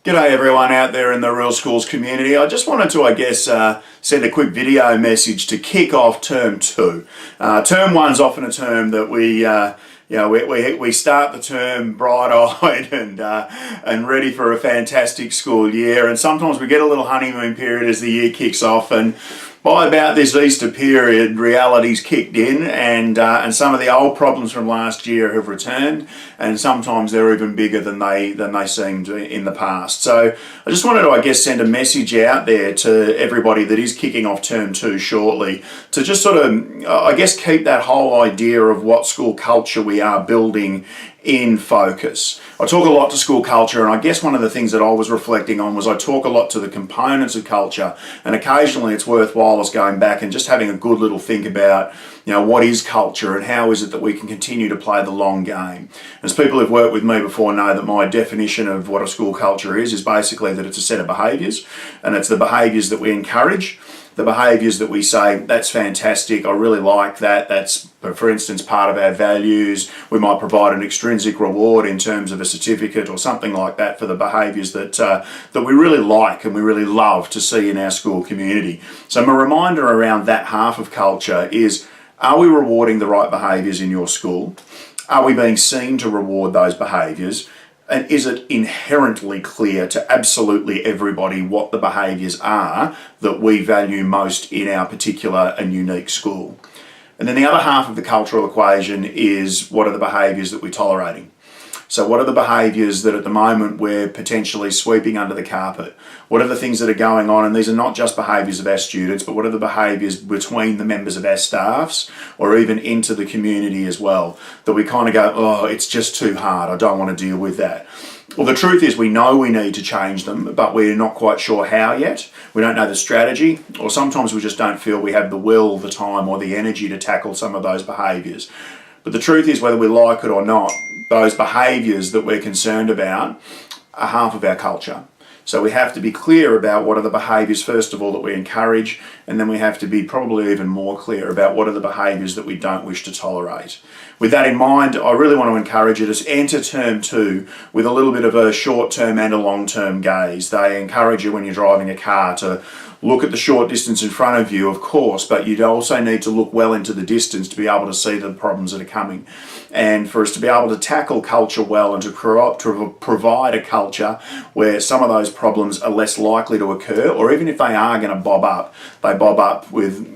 G'day everyone out there in the Real Schools community. I just wanted to, send a quick video message to kick off term 2. Term 1's often a term that we start the term bright-eyed and ready for a fantastic school year, and sometimes we get a little honeymoon period as the year kicks off, and by about this Easter period, reality's kicked in, and some of the old problems from last year have returned, and sometimes they're even bigger than they seemed in the past. So I just wanted to, send a message out there to everybody that is kicking off term 2 shortly to just sort of, keep that whole idea of what school culture we are building in focus. I talk a lot to school culture, and I guess one of the things that I was reflecting on was I talk a lot to the components of culture, and occasionally it's worthwhile us going back and just having a good little think about, what is culture and how is it that we can continue to play the long game. As people who've worked with me before know that my definition of what a school culture is basically that it's a set of behaviours, and it's the behaviours that we encourage, the behaviours that we say, that's fantastic, I really like that, that's, for instance, part of our values. We might provide an extrinsic reward in terms of a certificate or something like that for the behaviours that we really like and we really love to see in our school community. So my reminder around that half of culture is, are we rewarding the right behaviours in your school? Are we being seen to reward those behaviours? And is it inherently clear to absolutely everybody what the behaviours are that we value most in our particular and unique school? And then the other half of the cultural equation is, what are the behaviours that we're tolerating? So what are the behaviours that at the moment we're potentially sweeping under the carpet? What are the things that are going on? And these are not just behaviours of our students, but what are the behaviours between the members of our staffs or even into the community as well, that we kind of go, oh, it's just too hard, I don't want to deal with that. Well, the truth is we know we need to change them, but we're not quite sure how yet. We don't know the strategy, or sometimes we just don't feel we have the will, the time or the energy to tackle some of those behaviours. But the truth is, whether we like it or not, those behaviours that we're concerned about are half of our culture. So we have to be clear about what are the behaviours, first of all, that we encourage, and then we have to be probably even more clear about what are the behaviours that we don't wish to tolerate. With that in mind, I really want to encourage you to enter term 2 with a little bit of a short-term and a long-term gaze. They encourage you when you're driving a car to look at the short distance in front of you, of course, but you also need to look well into the distance to be able to see the problems that are coming. And for us to be able to tackle culture well and to provide a culture where some of those problems are less likely to occur, or even if they are going to bob up, they bob up with,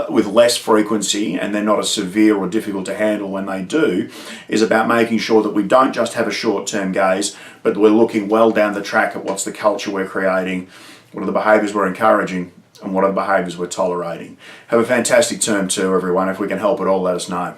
with less frequency and they're not as severe or difficult to handle when they do, is about making sure that we don't just have a short-term gaze, but we're looking well down the track at what's the culture we're creating, what are the behaviours we're encouraging, and what are the behaviours we're tolerating. Have a fantastic term 2, everyone. If we can help at all, let us know.